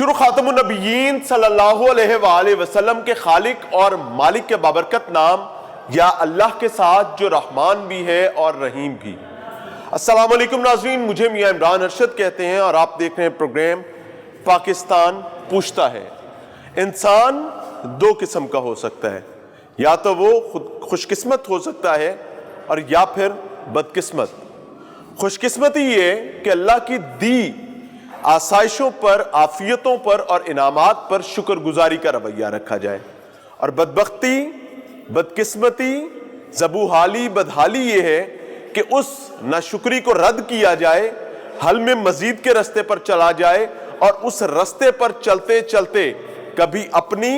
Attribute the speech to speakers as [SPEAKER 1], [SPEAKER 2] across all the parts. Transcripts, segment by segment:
[SPEAKER 1] شروع خاتم النبیین صلی اللہ علیہ وآلہ وسلم کے خالق اور مالک کے بابرکت نام یا اللہ کے ساتھ جو رحمان بھی ہے اور رحیم بھی۔ السلام علیکم ناظرین، مجھے میاں عمران ارشد کہتے ہیں اور آپ دیکھ رہے ہیں پروگرام پاکستان پوچھتا ہے۔ انسان دو قسم کا ہو سکتا ہے، یا تو وہ خوش قسمت ہو سکتا ہے اور یا پھر بدقسمت۔ خوش قسمتی یہ کہ اللہ کی دی آسائشوں پر، عافیتوں پر اور انعامات پر شکر گزاری کا رویہ رکھا جائے، اور بدبختی، بدقسمتی، زبوحالی، بدحالی یہ ہے کہ اس ناشکری کو رد کیا جائے، حل میں مزید کے رستے پر چلا جائے اور اس رستے پر چلتے چلتے کبھی اپنی،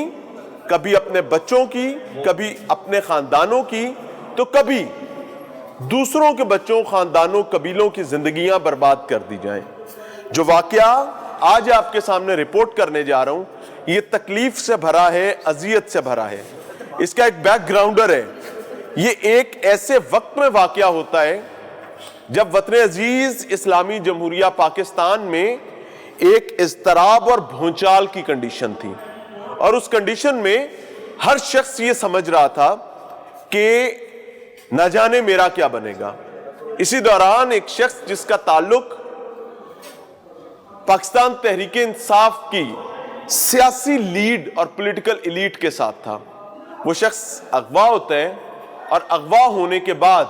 [SPEAKER 1] کبھی اپنے بچوں کی، کبھی اپنے خاندانوں کی، تو کبھی دوسروں کے بچوں، خاندانوں، قبیلوں کی زندگیاں برباد کر دی جائیں۔ جو واقعہ آج آپ کے سامنے رپورٹ کرنے جا رہا ہوں، یہ تکلیف سے بھرا ہے، اذیت سے بھرا ہے۔ اس کا ایک بیک گراؤنڈر ہے۔ یہ ایک ایسے وقت میں واقعہ ہوتا ہے جب وطن عزیز اسلامی جمہوریہ پاکستان میں ایک اضطراب اور بھونچال کی کنڈیشن تھی، اور اس کنڈیشن میں ہر شخص یہ سمجھ رہا تھا کہ نہ جانے میرا کیا بنے گا۔ اسی دوران ایک شخص جس کا تعلق پاکستان تحریک انصاف کی سیاسی لیڈ اور پولیٹیکل ایلیٹ کے ساتھ تھا، وہ شخص اغوا ہوتا ہے، اور اغوا ہونے کے بعد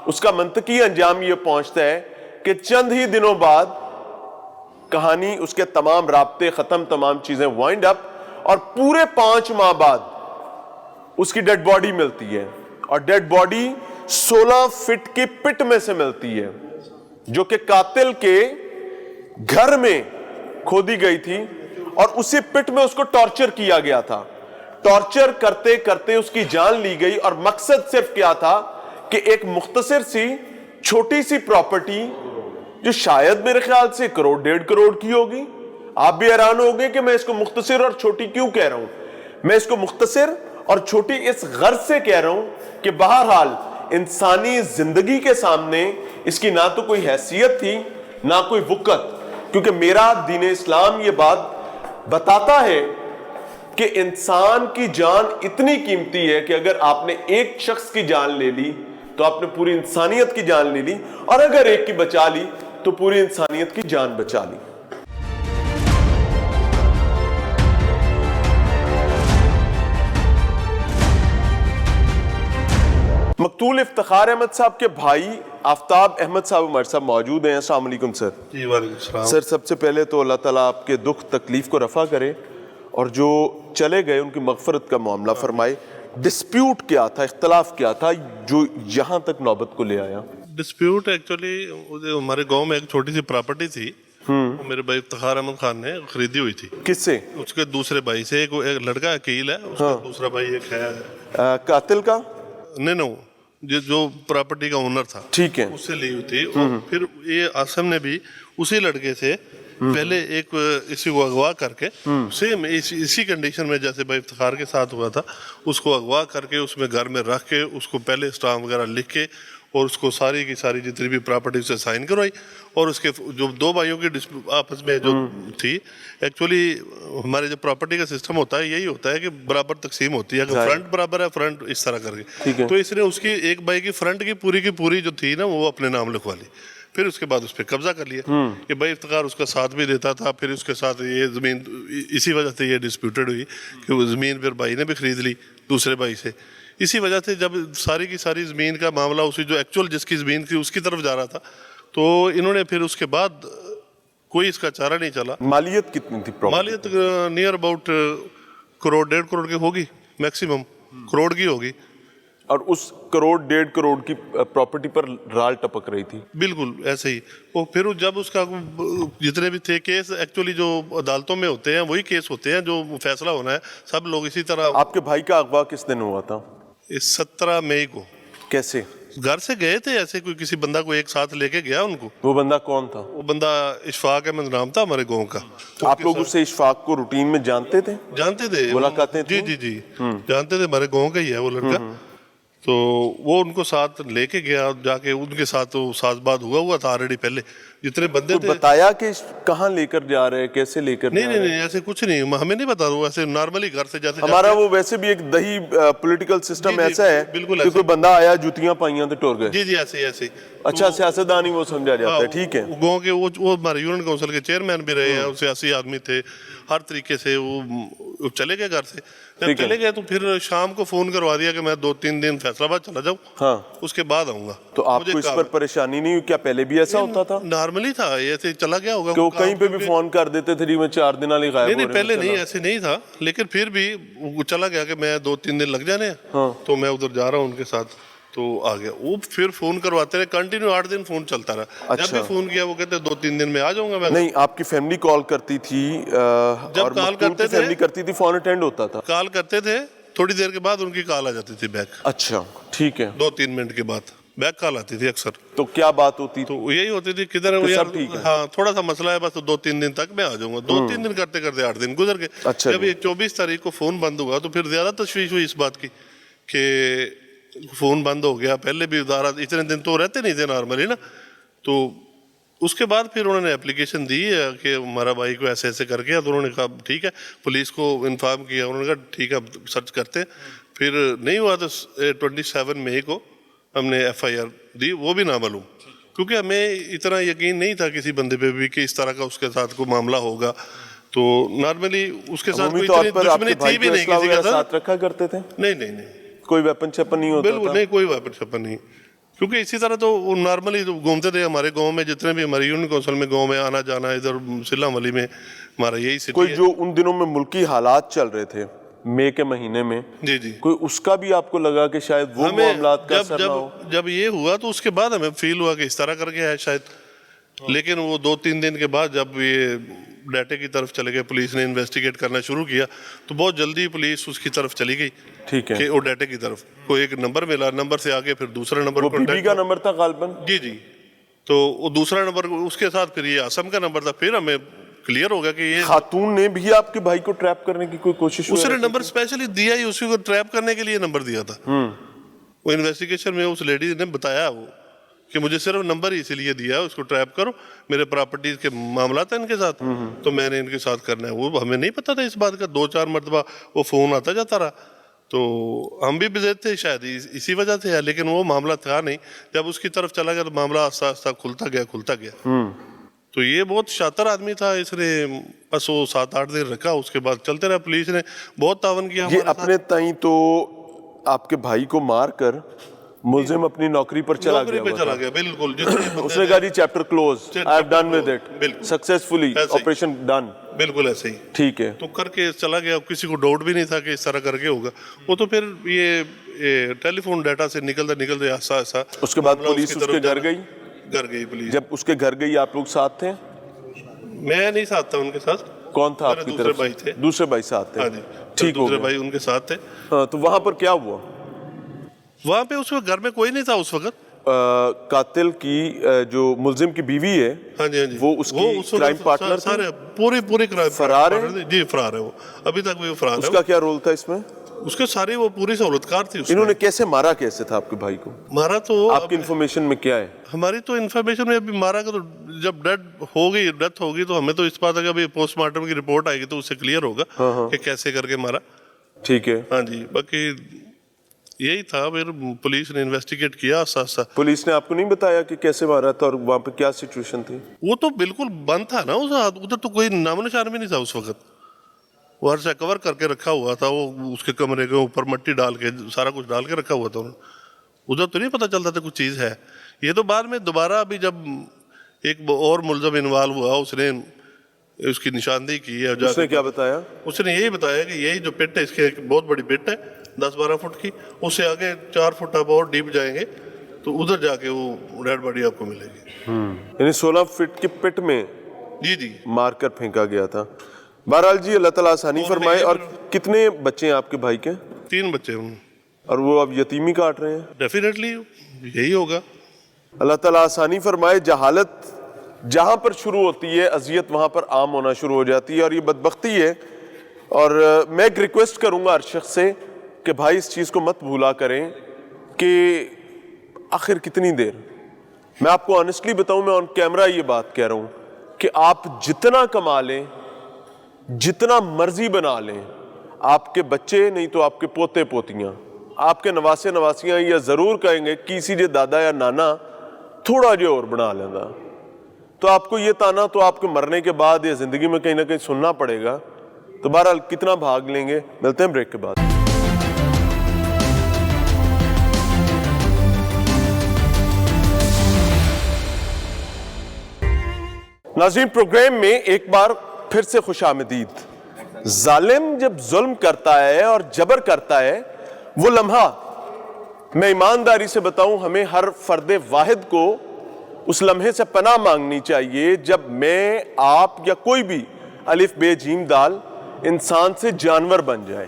[SPEAKER 1] اس کا منطقی انجام یہ پہنچتا ہے کہ چند ہی دنوں بعد کہانی، اس کے تمام رابطے ختم، تمام چیزیں وائنڈ اپ، اور پورے 5 ماہ بعد اس کی ڈیڈ باڈی ملتی ہے، اور ڈیڈ باڈی 16 فٹ کی پٹ میں سے ملتی ہے، جو کہ قاتل کے گھر میں کھودی گئی تھی، اور اسی پٹ میں اس کو ٹارچر کیا گیا تھا۔ ٹارچر کرتے کرتے اس کی جان لی گئی، اور مقصد صرف کیا تھا کہ ایک مختصر سی چھوٹی سی پراپرٹی جو شاید میرے خیال سے 1.5 کروڑ کی ہوگی۔ آپ بھی حیران ہوگے کہ میں اس کو مختصر اور چھوٹی کیوں کہہ رہا ہوں۔ میں اس کو مختصر اور چھوٹی اس غرض سے کہہ رہا ہوں کہ بہرحال انسانی زندگی کے سامنے اس کی نہ تو کوئی حیثیت تھی، نہ کوئی وقت، کیونکہ میرا دین اسلام یہ بات بتاتا ہے کہ انسان کی جان اتنی قیمتی ہے کہ اگر آپ نے ایک شخص کی جان لے لی تو آپ نے پوری انسانیت کی جان لے لی، اور اگر ایک کی بچا لی تو پوری انسانیت کی جان بچا لی۔ مقتول افتخار احمد صاحب کے بھائی آفتاب احمد صاحب ہمارے صاحب موجود ہیں۔ السلام علیکم سر۔
[SPEAKER 2] جی وعلیکم السلام۔
[SPEAKER 1] سر سب سے پہلے تو اللہ تعالیٰ آپ کے دکھ تکلیف کو رفع کرے، اور جو چلے گئے ان کی مغفرت کا معاملہ فرمائے۔ ڈسپیوٹ کیا تھا، اختلاف کیا تھا جو یہاں تک نوبت کو لے آیا؟
[SPEAKER 2] ڈسپیوٹ ایکچولی ہمارے گاؤں میں ایک چھوٹی سی پراپرٹی تھی، وہ میرے بھائی افتخار احمد خان نے خریدی ہوئی تھی۔
[SPEAKER 1] کس سے؟
[SPEAKER 2] اس کے دوسرے بھائی سے۔ ایک لڑکا عقیل ہے، اس کا دوسرا بھائی ایک ہے
[SPEAKER 1] قاتل کا؟
[SPEAKER 2] نہیں، جو پراپرٹی کا اونر تھا،
[SPEAKER 1] ٹھیک ہے،
[SPEAKER 2] اس سے لی ہوئی تھی۔ اور پھر یہ آسم نے بھی اسی لڑکے سے پہلے ایک اسی کو اغوا کر کے، سیم اسی کنڈیشن میں جیسے بھائی افتخار کے ساتھ ہوا تھا، اس کو اغوا کر کے اس میں گھر میں رکھ کے اس کو پہلے اسٹامپ وغیرہ لکھ کے، اور اس کو ساری کی ساری جتنی بھی پراپرٹی سے سائن کروائی، اور اس کے جو دو بھائیوں کی آپس میں جو تھی، ایکچولی ہمارے جو پراپرٹی کا سسٹم ہوتا ہے یہی ہوتا ہے کہ برابر تقسیم ہوتی ہے، اگر فرنٹ برابر ہے فرنٹ اس طرح کر کے، تو اس نے اس کی ایک بھائی کی فرنٹ کی پوری جو تھی نا وہ اپنے نام لکھوا لی۔ پھر اس کے بعد اس پہ قبضہ کر لیا کہ بھائی افتخار اس کا ساتھ بھی دیتا تھا۔ پھر اس کے ساتھ یہ زمین اسی وجہ سے یہ ڈسپیوٹڈ ہوئی کہ وہ زمین پھر بھائی نے بھی خرید لی دوسرے بھائی سے۔ اسی وجہ سے جب ساری کی ساری زمین کا معاملہ اسی جو ایکچوئل جس کی زمین تھی اس کی طرف جا رہا تھا، تو انہوں نے پھر اس کے بعد کوئی اس کا چارہ نہیں چلا۔
[SPEAKER 1] مالیت کتنی تھی؟
[SPEAKER 2] مالیت نیئر اباؤٹ 1.5 کروڑ کی ہوگی، میکسیمم کروڑ کی ہوگی۔
[SPEAKER 1] اور اس 1.5 کروڑ کی پراپرٹی پر رال ٹپک رہی تھی؟
[SPEAKER 2] بالکل ایسے ہی۔ اور پھر جب اس کا جتنے بھی تھے کیس، ایکچولی جو عدالتوں میں ہوتے ہیں وہی کیس ہوتے ہیں جو فیصلہ ہونا ہے، سب لوگ اسی طرح۔
[SPEAKER 1] آپ کے بھائی کا اغوا کس دن ہوا تھا؟
[SPEAKER 2] 17 مئی کو۔
[SPEAKER 1] کیسے؟
[SPEAKER 2] گھر سے گئے تھے ایسے، کوئی کسی بندہ کو ایک ساتھ لے کے گیا ان کو۔
[SPEAKER 1] وہ بندہ کون تھا؟
[SPEAKER 2] وہ بندہ اشفاق احمد نام تھا، ہمارے گاؤں کا۔
[SPEAKER 1] آپ لوگ اسے اشفاق کو روٹین میں جانتے تھے؟
[SPEAKER 2] جانتے تھے،
[SPEAKER 1] ملاقاتیں؟
[SPEAKER 2] جی جانتے تھے، ہمارے گاؤں کا ہی ہے وہ لڑکا۔ تو وہ ان کو ساتھ لے کے گیا, جا کے ان کے ساتھ وہ ساز بات ہوا تھا آلریڈی پہلے, جتنے بندے تھے.
[SPEAKER 1] بتایا کہ کہاں لے کر جا رہے ہیں, کیسے لے کر؟
[SPEAKER 2] نہیں ایسے کچھ نہیں, ہمیں نہیں پتا, وہ ایسے نارملی گھر سے جاتے.
[SPEAKER 1] ہمارا وہ ویسے بھی ایک دہی پولیٹیکل سسٹم ایسا ہے
[SPEAKER 2] بالکل
[SPEAKER 1] کہ کوئی بندہ آیا جوتیاں پائیاں تو ٹور گئے.
[SPEAKER 2] جی ایسے.
[SPEAKER 1] اچھا, سیاستدان ہی وہ سمجھا جاتا ہے, ٹھیک ہے.
[SPEAKER 2] گاؤں کے وہ ہمارے یونین کونسل کے چیئرمین بھی رہے ہیں, سیاسی آدمی تھے, ہر طریقے سے وہ چلے گئے گھر سے. جب چلے گئے تو پھر شام کو فون کروا دیا کہ میں 2-3 دن فیصل آباد چلا جاؤں,
[SPEAKER 1] ہاں
[SPEAKER 2] اس کے بعد آؤں گا.
[SPEAKER 1] تو آپ کو اس پر پریشانی نہیں ہوئی کیا؟ پہلے بھی ایسا ہوتا تھا؟
[SPEAKER 2] نارملی تھا, ایسے چلا گیا ہوگا
[SPEAKER 1] کہ وہ کہیں پہ بھی فون کر دیتے تھے, میں 4 دن والی غائب.
[SPEAKER 2] نہیں پہلے نہیں, ایسے نہیں تھا, لیکن پھر بھی وہ چلا گیا کہ میں 2-3 دن لگ جانے ہیں, تو میں ادھر جا رہا ہوں ان کے ساتھ, تو آ گیا. وہ پھر فون کرواتے رہے کنٹینیو, 8 دن فون چلتا رہا. جب بھی فون کیا وہ کہتے 2-3 دن میں آ جاؤں گا میں.
[SPEAKER 1] نہیں, آپ کی فیملی کال کرتی تھی اور
[SPEAKER 2] کال کرتے تھے,
[SPEAKER 1] فیملی کرتی تھی, فون اٹینڈ ہوتا تھا.
[SPEAKER 2] کال کرتے تھے, تھوڑی دیر کے بعد ان کی کال آ جاتی تھی بیک.
[SPEAKER 1] اچھا ٹھیک ہے.
[SPEAKER 2] 2-3 منٹ کے بعد بیک کال آتی تھی اکثر.
[SPEAKER 1] تو کیا بات ہوتی؟
[SPEAKER 2] تو یہی ہوتی تھی کدھر ہے یار, ہاں تھوڑا سا مسئلہ ہے بس, 2-3 دن تک میں آ جاؤں گا. 2-3 دن کرتے کرتے 8 دن گزر گئے. جب یہ 24 تاریخ کو فون بند ہوا تو پھر زیادہ تشویش ہوئی اس بات کی کہ فون بند ہو گیا. پہلے بھی اتنے دن تو رہتے نہیں تھے نارملی نا. تو اس کے بعد پھر انہوں نے اپلیکیشن دی کہ ہمارا بھائی کو ایسے ایسے کر گیا. تو انہوں نے کہا ٹھیک ہے, پولیس کو انفارم کیا, انہوں نے کہا ٹھیک ہے سرچ کرتے. پھر نہیں ہوا تو 27 مئی کو ہم نے FIR دی, وہ بھی نامعلوم, کیونکہ ہمیں اتنا یقین نہیں تھا کسی بندے پہ بھی کہ اس طرح کا اس کے ساتھ کوئی معاملہ ہوگا. تو نارملی اس کے ساتھ کوئی اتنی دشمنی تھی بھی نہیں کسی کے ساتھ
[SPEAKER 1] رکھا کرتے تھے.
[SPEAKER 2] نہیں
[SPEAKER 1] کوئی ویپن شیپن نہیں ہوتا؟
[SPEAKER 2] بالکل نہیں, کوئی ویپن شیپن نہیں, کیونکہ اسی طرح تو وہ نارملی گھومتے تھے ہمارے گاؤں میں. جتنے بھی ہمارے یونین کونسل میں گاؤں میں آنا جانا, ادھر سلم ولی میں ہمارا یہی سٹی ہے.
[SPEAKER 1] کوئی جو ان دنوں میں ملکی حالات چل رہے تھے مئی کے مہینے میں,
[SPEAKER 2] جی
[SPEAKER 1] کوئی اس کا بھی آپ کو لگا کہ شاید وہ معاملات کا اثر نہ ہو؟
[SPEAKER 2] جب یہ ہوا تو اس کے بعد ہمیں فیل ہوا کہ اس طرح کر کے ہے شاید. لیکن وہ 2-3 دن کے بعد جب یہ ڈیٹے کی طرف چلے گئے, پولیس نے انویسٹیگیٹ کرنا شروع کیا, تو بہت جلدی پولیس اس کی طرف چلی گئی.
[SPEAKER 1] ٹھیک ہے,
[SPEAKER 2] کہ وہ ڈیٹے کی طرف کوئی ایک نمبر ملا, نمبر سے آگے پھر دوسرا نمبر,
[SPEAKER 1] وہ بی بی کا نمبر تھا غالباً.
[SPEAKER 2] جی تو وہ دوسرا نمبر, اس کے ساتھ پھر یہ آسم کا نمبر تھا. پھر ہمیں کلیئر ہو گیا کہ یہ
[SPEAKER 1] خاتون نے بھی آپ کے بھائی کو ٹریپ کرنے کی کوئی کوشش؟
[SPEAKER 2] اس نے نمبر اسپیشلی دیا ہی, اسی کو ٹریپ کرنے کے لیے نمبر دیا تھا. وہ انویسٹیگیشن میں اس لیڈی نے بتایا وہ کہ مجھے صرف نمبر ہی اسی لیے دیا ہے, اس کو ٹریپ کرو, میرے پراپرٹیز کے معاملات ہیں ان کے ساتھ, تو میں نے ان کے ساتھ کرنا ہے. وہ ہمیں نہیں پتا تھا اس بات کا. 2-4 مرتبہ وہ فون آتا جاتا رہا, تو ہم بھی بزید تھے شاید اسی وجہ سے ہے, لیکن وہ معاملہ تھا نہیں. جب اس کی طرف چلا گیا تو معاملہ آہستہ آہستہ کھلتا گیا. تو یہ بہت شاطر آدمی تھا, اس نے بس وہ 7-8 دن رکھا, اس کے بعد چلتے رہا. پولیس نے بہت تعاون کیا.
[SPEAKER 1] یہ اپنے تائیں تو آپ کے بھائی کو مار کر ملزم اپنی نوکری پر چلا گیا.
[SPEAKER 2] بالکل,
[SPEAKER 1] اس نے کہا جی chapter close, I have done with it successfully, operation done.
[SPEAKER 2] بالکل ایسے ہی,
[SPEAKER 1] ٹھیک ہے.
[SPEAKER 2] تو کر کے چلا گیا. کسی کو ڈاؤٹ بھی نہیں تھا کہ اس طرح کر کے ہوگا. وہ تو پھر یہ ٹیلی فون ڈیٹا سے نکلتے ایسا.
[SPEAKER 1] اس کے بعد پولیس اس کے گھر گئی
[SPEAKER 2] پولیس.
[SPEAKER 1] جب اس کے گھر گئی آپ لوگ ساتھ تھے؟
[SPEAKER 2] میں نہیں ساتھ تھا ان کے ساتھ.
[SPEAKER 1] کون تھا آپ کی طرف؟ دوسرے بھائی ساتھ تھے.
[SPEAKER 2] ٹھیک, دوسرے بھائی ان کے ساتھ تھے.
[SPEAKER 1] تو وہاں پر کیا ہوا؟
[SPEAKER 2] وہاں پہ اس وقت گھر میں کوئی نہیں تھا اس وقت.
[SPEAKER 1] قاتل کی جو ملزم کی بیوی ہے,
[SPEAKER 2] ہاں جی
[SPEAKER 1] وہ اس کی کرائم پارٹنر
[SPEAKER 2] سارے پورے کرائم
[SPEAKER 1] فرار ہے.
[SPEAKER 2] جی فرار ہے وہ, ابھی تک بھی فرار ہے.
[SPEAKER 1] اس کا کیا رول تھا اس میں؟
[SPEAKER 2] اس کے ساری وہ پوری سہولتکار تھی.
[SPEAKER 1] انہوں نے کیسے مارا, کیسے تھا آپ کے بھائی کو
[SPEAKER 2] مارا؟ تو
[SPEAKER 1] آپ کی انفارمیشن میں کیا ہے؟
[SPEAKER 2] ہماری تو انفارمیشن میں ابھی مارا کہ تو جب ڈیتھ ہوگی تو ہمیں تو اس بات ہے کہ ابھی پوسٹ مارٹم کی رپورٹ آئے گی تو اس سے کلیئر ہوگا کہ کیسے کر کے مارا.
[SPEAKER 1] ٹھیک ہے.
[SPEAKER 2] ہاں جی, باقی یہی تھا. پھر پولیس نے انویسٹیگیٹ کیا آہستہ.
[SPEAKER 1] پولیس نے آپ کو نہیں بتایا کہ کیسے مارا تھا اور وہاں پہ کیا سچویشن تھی؟
[SPEAKER 2] وہ تو بالکل بند تھا نا ادھر, تو کوئی نام و نشان بھی نہیں تھا اس وقت. وہ ہر سے کور کر کے رکھا ہوا تھا. وہ اس کے کمرے کے اوپر مٹی ڈال کے سارا کچھ ڈال کے رکھا ہوا تھا. ادھر تو نہیں پتہ چلتا تھا کچھ چیز ہے. یہ تو بعد میں دوبارہ ابھی جب ایک اور ملزم انوالو ہوا, اس نے اس کی نشاندہی کی ہے.
[SPEAKER 1] اس نے کیا بتایا؟
[SPEAKER 2] اس نے یہی بتایا کہ یہی جو پٹ ہے, اس کے بہت بڑی پٹ ہے 10-12 فٹ کی, اس سے آگے 4 فٹ آپ اور ڈیپ جائیں گے تو ادھر جا کے وہ ڈیڈ باڈی آپ کو ملے گی.
[SPEAKER 1] یعنی 16 فٹ کی پٹ میں
[SPEAKER 2] جی
[SPEAKER 1] مار کر پھینکا گیا تھا. بہرحال جی, اللہ تعالیٰ آسانی فرمائے. اور کتنے بچے ہیں آپ کے بھائی کے؟
[SPEAKER 2] 3 بچے ہیں.
[SPEAKER 1] اور وہ اب یتیمی کاٹ رہے ہیں؟
[SPEAKER 2] ڈیفینیٹلی یہی ہوگا.
[SPEAKER 1] اللہ تعالیٰ آسانی فرمائے. جہالت جہاں پر شروع ہوتی ہے, اذیت وہاں پر عام ہونا شروع ہو جاتی ہے, اور یہ بدبختی ہے. اور میں ایک ریکویسٹ کروں گا ہر شخص سے کہ بھائی اس چیز کو مت بھولا کریں کہ آخر کتنی دیر. میں آپ کو آنیسٹلی بتاؤں, میں آن کیمرہ یہ بات کہہ رہا ہوں کہ آپ جتنا کما لیں, جتنا مرضی بنا لیں, آپ کے بچے نہیں تو آپ کے پوتے پوتیاں, آپ کے نواسے نواسیاں یہ ضرور کہیں گے کسی جے دادا یا نانا تھوڑا جو اور بنا لینا. تو آپ کو یہ تانا تو آپ کے مرنے کے بعد یا زندگی میں کہیں نہ کہیں سننا پڑے گا. تو بہرحال کتنا بھاگ لیں گے. ملتے ہیں بریک کے بعد. ناظرین, پروگرام میں ایک بار پھر سے خوش آمدید. ظالم جب ظلم کرتا ہے اور جبر کرتا ہے, وہ لمحہ میں ایمانداری سے بتاؤں ہمیں ہر فرد واحد کو اس لمحے سے پناہ مانگنی چاہیے جب میں, آپ یا کوئی بھی الف بے جیم دال انسان سے جانور بن جائے.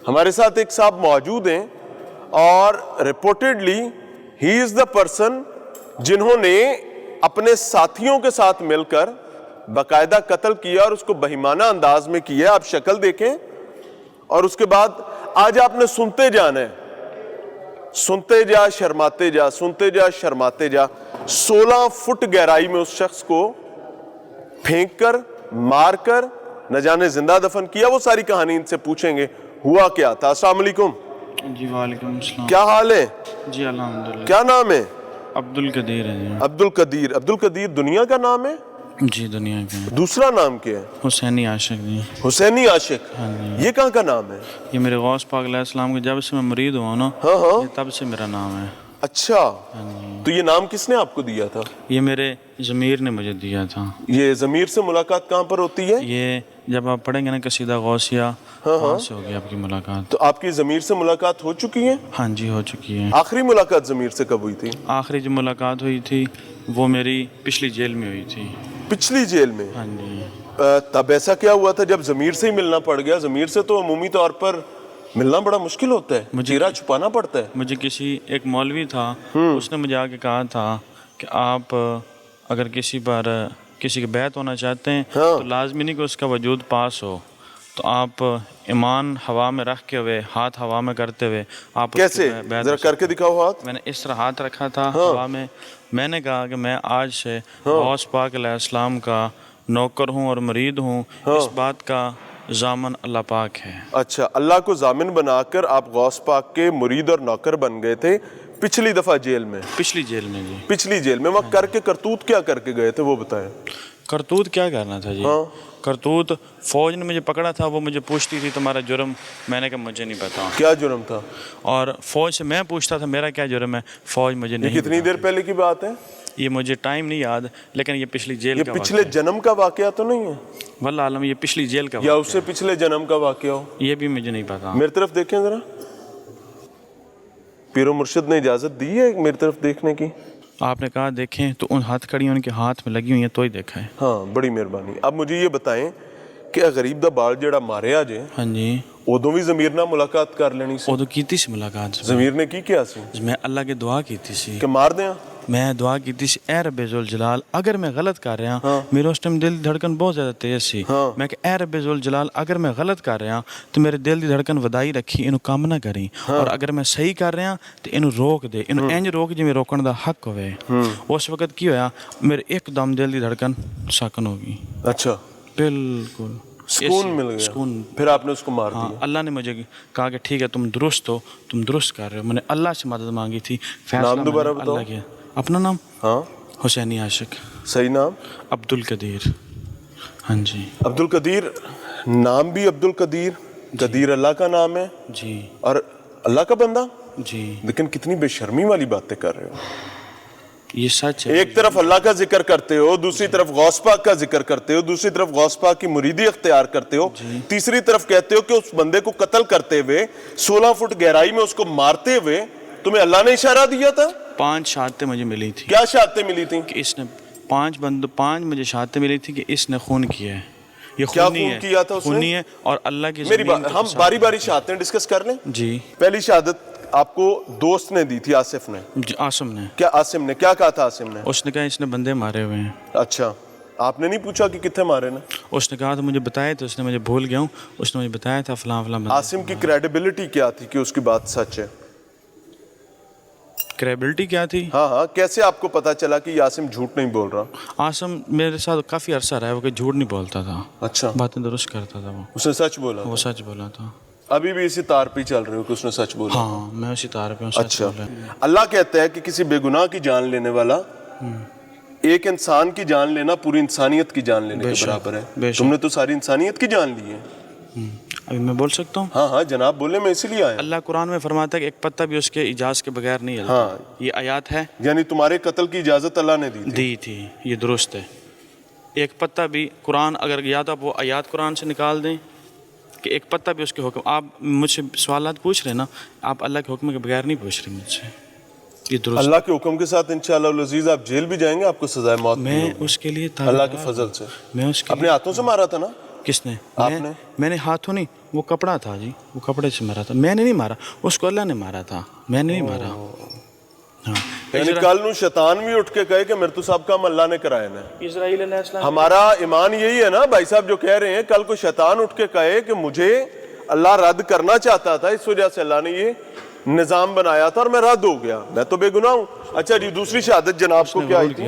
[SPEAKER 1] ہمارے ساتھ ایک صاحب موجود ہیں اور ریپورٹڈلی ہی از دا پرسن جنہوں نے اپنے ساتھیوں کے ساتھ مل کر باقاعدہ قتل کیا اور اس کو بہیمانہ انداز میں کیا. آپ شکل دیکھیں اور اس کے بعد آج آپ نے سنتے جانا ہے, سنتے جا شرماتے جا, سنتے جا شرماتے جا. 16 فٹ گہرائی میں اس شخص کو پھینک کر, مار کر, نہ جانے زندہ دفن کیا. وہ ساری کہانی ان سے پوچھیں گے ہوا کیا تھا. السلام علیکم.
[SPEAKER 3] جی وعلیکم السلام.
[SPEAKER 1] کیا حال ہے؟
[SPEAKER 3] جی الحمدللہ.
[SPEAKER 1] کیا نام ہے؟
[SPEAKER 3] عبدالقدیر ہے جی.
[SPEAKER 1] عبدالقدیر. عبدالقدیر دنیا کا نام ہے؟
[SPEAKER 3] جی دنیا کے.
[SPEAKER 1] دوسرا نام کیا ہے؟
[SPEAKER 3] حسینی عاشق جی.
[SPEAKER 1] حسینی عاشق. یہ کہاں کا نام ہے؟
[SPEAKER 3] یہ میرے غوث پاک علیہ السلام کے جب سے میں مرید ہوا نا, یہ تب سے میرا نام ہے.
[SPEAKER 1] اچھا, تو یہ نام کس نے آپ کو دیا تھا؟
[SPEAKER 3] یہ میرے ضمیر نے مجھے دیا تھا.
[SPEAKER 1] یہ ضمیر سے ملاقات کہاں پر ہوتی ہے؟
[SPEAKER 3] یہ جب آپ پڑھیں گے نا قصیدہ غوثیہ, وہاں سے ہوگی آپ کی ملاقات.
[SPEAKER 1] تو آپ کی ضمیر سے ملاقات ہو چکی ہے؟
[SPEAKER 3] ہاں جی ہو چکی ہے.
[SPEAKER 1] آخری ملاقات ضمیر سے کب ہوئی تھی؟
[SPEAKER 3] آخری جو ملاقات ہوئی تھی وہ میری پچھلی جیل میں ہوئی تھی.
[SPEAKER 1] پچھلی جیل میں؟
[SPEAKER 3] ہاں جی.
[SPEAKER 1] تب ایسا کیا ہوا تھا جب ضمیر سے ہی ملنا پڑ گیا؟ ضمیر سے تو عمومی طور پر ملنا بڑا مشکل ہوتا ہے, چہرہ چھپانا پڑتا ہے.
[SPEAKER 3] مجھے کسی ایک مولوی تھا, اس نے مجھے آ کے کہا تھا کہ آپ اگر کسی پر کسی کے بیعت ہونا چاہتے ہیں تو لازمی نہیں کہ اس کا وجود پاس ہو, تو آپ ایمان ہوا میں رکھ کے ہوئے, ہاتھ ہوا میں کرتے ہوئے آپ.
[SPEAKER 1] کیسے؟ ذرا کر کے دکھاؤ ہاتھ.
[SPEAKER 3] میں نے اس طرح ہاتھ رکھا تھا ہوا میں. میں نے کہا کہ میں آج سے غوث پاک علیہ السلام کا نوکر ہوں اور مرید ہوں. اس بات کا ضامن اللہ پاک ہے.
[SPEAKER 1] اچھا, اللہ کو ضامن بنا کر آپ غوث پاک کے مرید اور نوکر بن گئے تھے پچھلی دفعہ جیل میں؟
[SPEAKER 3] پچھلی جیل میں جی.
[SPEAKER 1] پچھلی جیل میں. وہاں کر کے کرتوت کیا کر کے گئے تھے وہ بتائیں.
[SPEAKER 3] کرتوت کیا کرنا تھا جی؟ کرتوت فوج نے مجھے پکڑا تھا, وہ مجھے پوچھتی تھی تمہارا جرم. میں نے کہا مجھے نہیں پتا.
[SPEAKER 1] کیا جرم تھا؟
[SPEAKER 3] اور فوج سے میں پوچھتا تھا میرا کیا جرم ہے, فوج مجھے نہیں.
[SPEAKER 1] کتنی دیر پہلے کی بات ہے
[SPEAKER 3] یہ؟ مجھے ٹائم نہیں یاد, لیکن یہ پچھلی جیل کا.
[SPEAKER 1] یہ پچھلے جنم کا واقعہ تو نہیں ہے؟
[SPEAKER 3] واللہ عالم یہ پچھلی جیل کا
[SPEAKER 1] یا اس سے پچھلے جنم کا واقعہ ہو,
[SPEAKER 3] یہ بھی مجھے نہیں پتا.
[SPEAKER 1] میری طرف دیکھیں ذرا. پیر و مرشد نے اجازت دی ہے میری طرف دیکھنے کی؟
[SPEAKER 3] آپ نے کہا دیکھیں تو ان ہاتھ کڑی ان کے ہاتھ میں لگی ہوئی ہیں تو ہی دیکھا ہے.
[SPEAKER 1] ہاں بڑی مہربانی. اب مجھے یہ بتائیں کہ غریب دا بال جڑا ماریا جے,
[SPEAKER 3] ہاں جی,
[SPEAKER 1] ادو بھی ضمیر نہ ملاقات کر لینی سی.
[SPEAKER 3] ادو کیتی سی ملاقات.
[SPEAKER 1] ضمیر نے کی کیا سی؟
[SPEAKER 3] میں اللہ کی دعا کیتی سی
[SPEAKER 1] کہ مار دیا.
[SPEAKER 3] میں دعا کیتی سی اے رب ذوالجلال اگر میں غلط کر رہا, میرے اس ٹائم دل دی دھڑکن بہت زیادہ تیز سی. میں کہ اے رب ذوالجلال اگر میں غلط کر رہا تو میرے دل دی دھڑکن ودائی رکھی, انہوں کام نہ کریں. اور اگر میں صحیح کر رہا تو انہوں روک دے, انہوں انج روک جی میں روکن دا حق ہوئے. اس وقت کی ہویا میرے ایک دم دل دی دھڑکن سکن ہوگی.
[SPEAKER 1] اچھا,
[SPEAKER 3] بالکل
[SPEAKER 1] سکون مل گیا.
[SPEAKER 3] سکون.
[SPEAKER 1] پھر آپ نے اس کو مار دیا.
[SPEAKER 3] اللہ نے مجھے کہا کہ ٹھیک ہے تم درست ہو, تم درست کر رہے ہو. میں نے اللہ سے مدد مانگی تھی.
[SPEAKER 1] نام دوبارہ بتاؤ.
[SPEAKER 3] اللہ کیا اپنا نام؟
[SPEAKER 1] ہاں
[SPEAKER 3] حسینی عاشق.
[SPEAKER 1] صحیح نام؟
[SPEAKER 3] عبدالقدیر. ہاں جی.
[SPEAKER 1] عبدالقدیر نام بھی عبدالقدیر. قدیر اللہ کا نام ہے
[SPEAKER 3] جی,
[SPEAKER 1] اور اللہ کا بندہ.
[SPEAKER 3] جی
[SPEAKER 1] لیکن کتنی بے شرمی والی باتیں کر رہے ہو.
[SPEAKER 3] یہ سچ ہے.
[SPEAKER 1] ایک طرف اللہ کا ذکر کرتے ہو, دوسری طرف غوث پاک کا ذکر کرتے ہو, دوسری طرف غوث پاک کی مریدی اختیار کرتے ہو, تیسری طرف کہتے ہو کہ اس بندے کو قتل کرتے ہوئے 16 فٹ گہرائی میں اس کو مارتے ہوئے تمہیں اللہ نے اشارہ دیا تھا.
[SPEAKER 3] 5 شہادتیں مجھے ملی تھی.
[SPEAKER 1] کیا شہادتیں ملی تھیں؟
[SPEAKER 3] کہ اس نے 5 مجھے شہادتیں ملی تھی کہ اس نے خون کیا ہے. یہ
[SPEAKER 1] کیا
[SPEAKER 3] خونی
[SPEAKER 1] خون
[SPEAKER 3] ہے,
[SPEAKER 1] کیا تھا اس نے؟
[SPEAKER 3] خونی ہے اور اللہ کی
[SPEAKER 1] میری
[SPEAKER 3] زمین
[SPEAKER 1] ہم باری باری شہادتیں ڈسکس کر لیں.
[SPEAKER 3] جی.
[SPEAKER 1] پہلی شہادت آپ کو دوست نے دی تھی, آصف نے.
[SPEAKER 3] عاصم نے.
[SPEAKER 1] کیا عاصم نے کیا کہا تھا؟ عاصم نے
[SPEAKER 3] اس نے کہا اس نے بندے مارے ہوئے ہیں.
[SPEAKER 1] اچھا, آپ نے نہیں پوچھا کہ کتنے مارے نا؟
[SPEAKER 3] اس نے کہا تو مجھے بتایا تو اس نے مجھے بھول گیا ہوں, اس نے مجھے بتایا تھا فلاں فلاں بندے.
[SPEAKER 1] عاصم کی کریڈیبلٹی کیا تھی کہ اس کی بات سچ ہے؟
[SPEAKER 3] کریبلٹی کیا تھی؟
[SPEAKER 1] ہاں ہاں، کیسے آپ کو پتا چلا کہ یہ عاصم جھوٹ نہیں بول رہا؟
[SPEAKER 3] عاصم میرے ساتھ کافی عرصہ رہا، وہ کہ جھوٹ نہیں بولتا تھا،
[SPEAKER 1] اچھا،
[SPEAKER 3] باتیں درست کرتا تھا،
[SPEAKER 1] اس نے سچ بولا؟
[SPEAKER 3] وہ سچ بولا تھا۔
[SPEAKER 1] ابھی بھی اسی تار پہ چل رہے ہو کہ اس نے سچ بولا؟
[SPEAKER 3] ہاں میں اسی تار پہ ہوں، سچ
[SPEAKER 1] اچھا،
[SPEAKER 3] بولا ہے۔
[SPEAKER 1] اللہ کہتا ہے کہ کسی بے گناہ کی جان لینے والا ایک انسان کی جان لینا پوری انسانیت کی جان لینے کے برابر ہے۔ تم نے تو ساری انسانیت کی جان لی ہے۔
[SPEAKER 3] ابھی میں بول سکتا ہوں؟
[SPEAKER 1] ہاں ہاں جناب بولے، میں اسی لیے آیا۔
[SPEAKER 3] اللہ قرآن میں فرماتا ہے کہ ایک پتا بھی اس کے اجازت کے بغیر نہیں ہلتا۔
[SPEAKER 1] ہاں،
[SPEAKER 3] یہ آیات ہے،
[SPEAKER 1] یعنی تمہارے قتل کی اجازت اللہ نے دی تھی؟
[SPEAKER 3] دی تھی، یہ درست ہے۔ ایک پتا بھی قرآن، اگر یا تو آپ وہ آیات قرآن سے نکال دیں کہ ایک پتا بھی اس کے حکم، آپ مجھ سے سوالات پوچھ رہے ہیں نا، آپ اللہ کے حکم کے بغیر نہیں پوچھ رہے مجھ سے، یہ درست۔
[SPEAKER 1] اللہ کے حکم کے ساتھ انشاءاللہ العزیز آپ جیل بھی جائیں گے، آپ کو سزائے موت بھی
[SPEAKER 3] میں
[SPEAKER 1] ہوگی
[SPEAKER 3] اس کے لیے
[SPEAKER 1] اللہ کے فضل سے۔
[SPEAKER 3] میں اس کے
[SPEAKER 1] اپنے ہاتھوں سے مارا تھا نا
[SPEAKER 3] کس نے؟
[SPEAKER 1] آپ نے؟
[SPEAKER 3] میں نے ہاتھوں نہیں، وہ کپڑا تھا جی، وہ کپڑے سے مارا تھا، میں نے نہیں مارا اس کو، اللہ نے مارا تھا، میں نے نہیں مارا۔ ہاں،
[SPEAKER 1] یعنی کل نو شیطان بھی اٹھ کے کہے کہ میرے تو صاحب کام اللہ نے کرایا نا۔
[SPEAKER 3] اسرائیل علیہ السلام،
[SPEAKER 1] ہمارا ایمان یہی ہے نا بھائی صاحب جو کہہ رہے ہیں، کل کو شیطان اٹھ کے کہے کہ مجھے اللہ رد کرنا چاہتا تھا، اس وجہ سے اللہ نے یہ نظام بنایا تھا اور میں رد ہو گیا، میں تو بے گناہ ہوں۔ اچھا جی، دوسری شہادت جناب کو کیا آئی تھی؟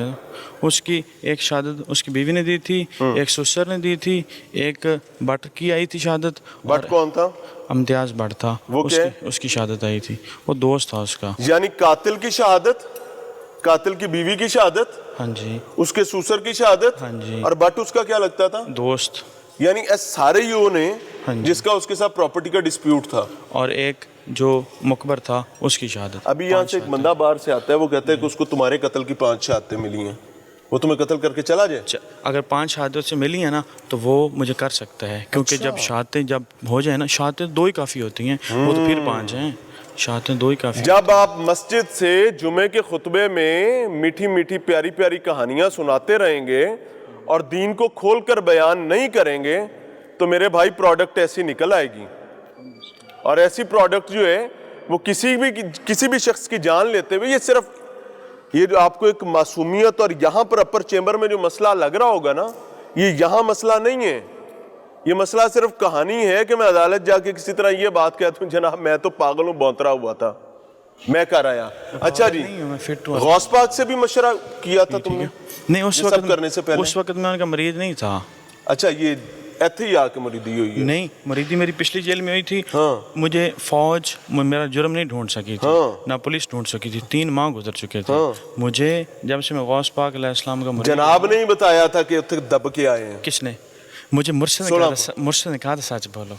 [SPEAKER 3] اس کی ایک شہادت اس کی بیوی نے دی تھی، ایک سسر نے دی تھی، ایک بٹ کی آئی تھی شہادت۔
[SPEAKER 1] بٹ کون تھا؟
[SPEAKER 3] امتیاز بٹ تھا،
[SPEAKER 1] وہ کیا ہے؟
[SPEAKER 3] اس کی شہادت آئی تھی، وہ دوست تھا اس کا۔
[SPEAKER 1] یعنی قاتل کی شہادت، قاتل کی بیوی کی شہادت،
[SPEAKER 3] ہاں جی،
[SPEAKER 1] اس کے سسر کی شہادت،
[SPEAKER 3] ہاں جی،
[SPEAKER 1] اور بٹ اس کا کیا لگتا تھا؟
[SPEAKER 3] دوست۔
[SPEAKER 1] یعنی اس سارے یہ نے
[SPEAKER 3] ہاں جی،
[SPEAKER 1] جس کا اس کے ساتھ پراپرٹی کا ڈسپیوٹ تھا۔
[SPEAKER 3] اور ایک جو مقبر تھا اس کی شہادت۔
[SPEAKER 1] ابھی یہاں سے ایک بندہ باہر سے آتا ہے، وہ کہتا ہے کہ اس کو تمہارے قتل کی 5 شہادتیں ملی ہیں، وہ تمہیں قتل کر کے چلا جائے؟
[SPEAKER 3] اگر 5 شہادت سے ملی ہیں نا تو وہ مجھے کر سکتا ہے، کیونکہ جب شہادتیں جب ہو جائیں نا، شہادتیں 2 ہی کافی ہوتی ہیں، وہ تو پھر 5 ہیں، شہادتیں 2 ہی کافی۔
[SPEAKER 1] جب آپ مسجد سے جمعے کے خطبے میں میٹھی میٹھی پیاری پیاری کہانیاں سناتے رہیں گے اور دین کو کھول کر بیان نہیں کریں گے تو میرے بھائی پروڈکٹ ایسی نکل آئے گی، اور ایسی پروڈکٹ جو ہے وہ کسی بھی شخص کی جان لیتے ہوئے، یہ صرف یہ جو آپ کو ایک معصومیت اور یہاں پر اپر چیمبر میں جو مسئلہ لگ رہا ہوگا نا، یہ یہاں مسئلہ نہیں ہے، یہ مسئلہ صرف کہانی ہے کہ میں عدالت جا کے کسی طرح یہ بات کہتا ہوں جناب میں تو پاگل ہوں، بونترا ہوا تھا، میں کر آیا۔ اچھا جی، غوث پاک سے بھی مشورہ کیا تھا تم نے؟
[SPEAKER 3] نہیں، اس
[SPEAKER 1] یہ سب کرنے سے پہلے؟
[SPEAKER 3] وقت میں ان کا مریض نہیں تھا۔
[SPEAKER 1] اچھا، یہ ایتھے ہی آ کے مریدی ہوئی ہے؟
[SPEAKER 3] نہیں، مریدی میری پچھلی جیل میں ہوئی تھی،
[SPEAKER 1] ہاں،
[SPEAKER 3] مجھے فوج میرا جرم نہیں ڈھونڈ سکی تھی، نہ پولیس ڈھونڈ سکی تھی، 3 ماہ گزر چکے تھے مجھے جب سے میں غوث پاک علیہ السلام کا مرید۔
[SPEAKER 1] جناب نے ہی بتایا تھا کہ اتنے دب کے آئے ہیں؟
[SPEAKER 3] کس نے؟ مجھے مرشد نے کہا تھا سچ بولو،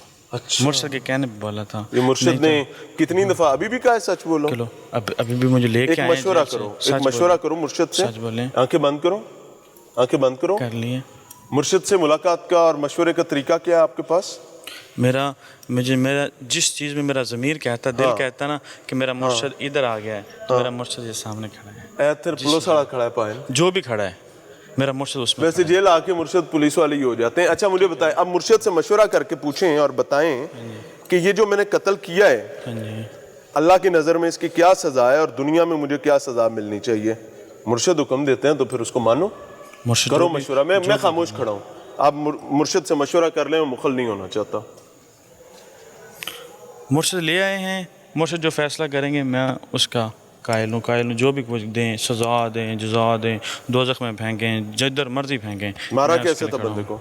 [SPEAKER 3] مرشد کے کہنے پہ بولا تھا۔
[SPEAKER 1] یہ مرشد نے کتنی دفعہ ابھی بھی کہا ہے سچ بولو؟
[SPEAKER 3] چلو ابھی بھی مجھے لے کے
[SPEAKER 1] ایک
[SPEAKER 3] آئے،
[SPEAKER 1] مشورہ کرو، ایک مشورہ کرو مرشد سے،
[SPEAKER 3] سچ بولیں،
[SPEAKER 1] آنکھیں بند کرو، آنکھیں بند کرو۔
[SPEAKER 3] کر لیے۔
[SPEAKER 1] مرشد سے ملاقات کا اور مشورے کا طریقہ کیا ہے آپ کے پاس؟
[SPEAKER 3] میرا جس چیز میں میرا ضمیر کہتا، دل کہتا نا کہ میرا مرشد ادھر آ گیا ہے، تو میرا مرشد یہ سامنے کھڑا ہے،
[SPEAKER 1] ایتھر پولیس والا کھڑا ہے پائل،
[SPEAKER 3] جو بھی کھڑا ہے میرا مرشد اس میں۔
[SPEAKER 1] ویسے جیل آ کے مرشد پولیس والے ہی ہو جاتے ہیں۔ اچھا مجھے بتائیں، اب مرشد سے مشورہ کر کے پوچھیں اور بتائیں کہ یہ جو میں نے قتل کیا ہے اللہ کی نظر میں اس کی کیا سزا ہے اور دنیا میں مجھے کیا سزا ملنی چاہیے؟ مرشد حکم دیتے ہیں تو پھر اس کو مانو، کرو مشورہ۔ میں خاموش کھڑا ہوں، آپ مرشد سے مشورہ کر لیں، میں مخل نہیں ہونا چاہتا۔
[SPEAKER 3] مرشد لے آئے ہیں، مرشد جو فیصلہ کریں گے میں اس کا قائل ہوں، جو بھی کچھ دیں، سزا دیں، جزا دیں، دوزخ میں پھینکیں، جدھر مرضی پھینکیں۔
[SPEAKER 1] مارا کیسے تھا بندے کو؟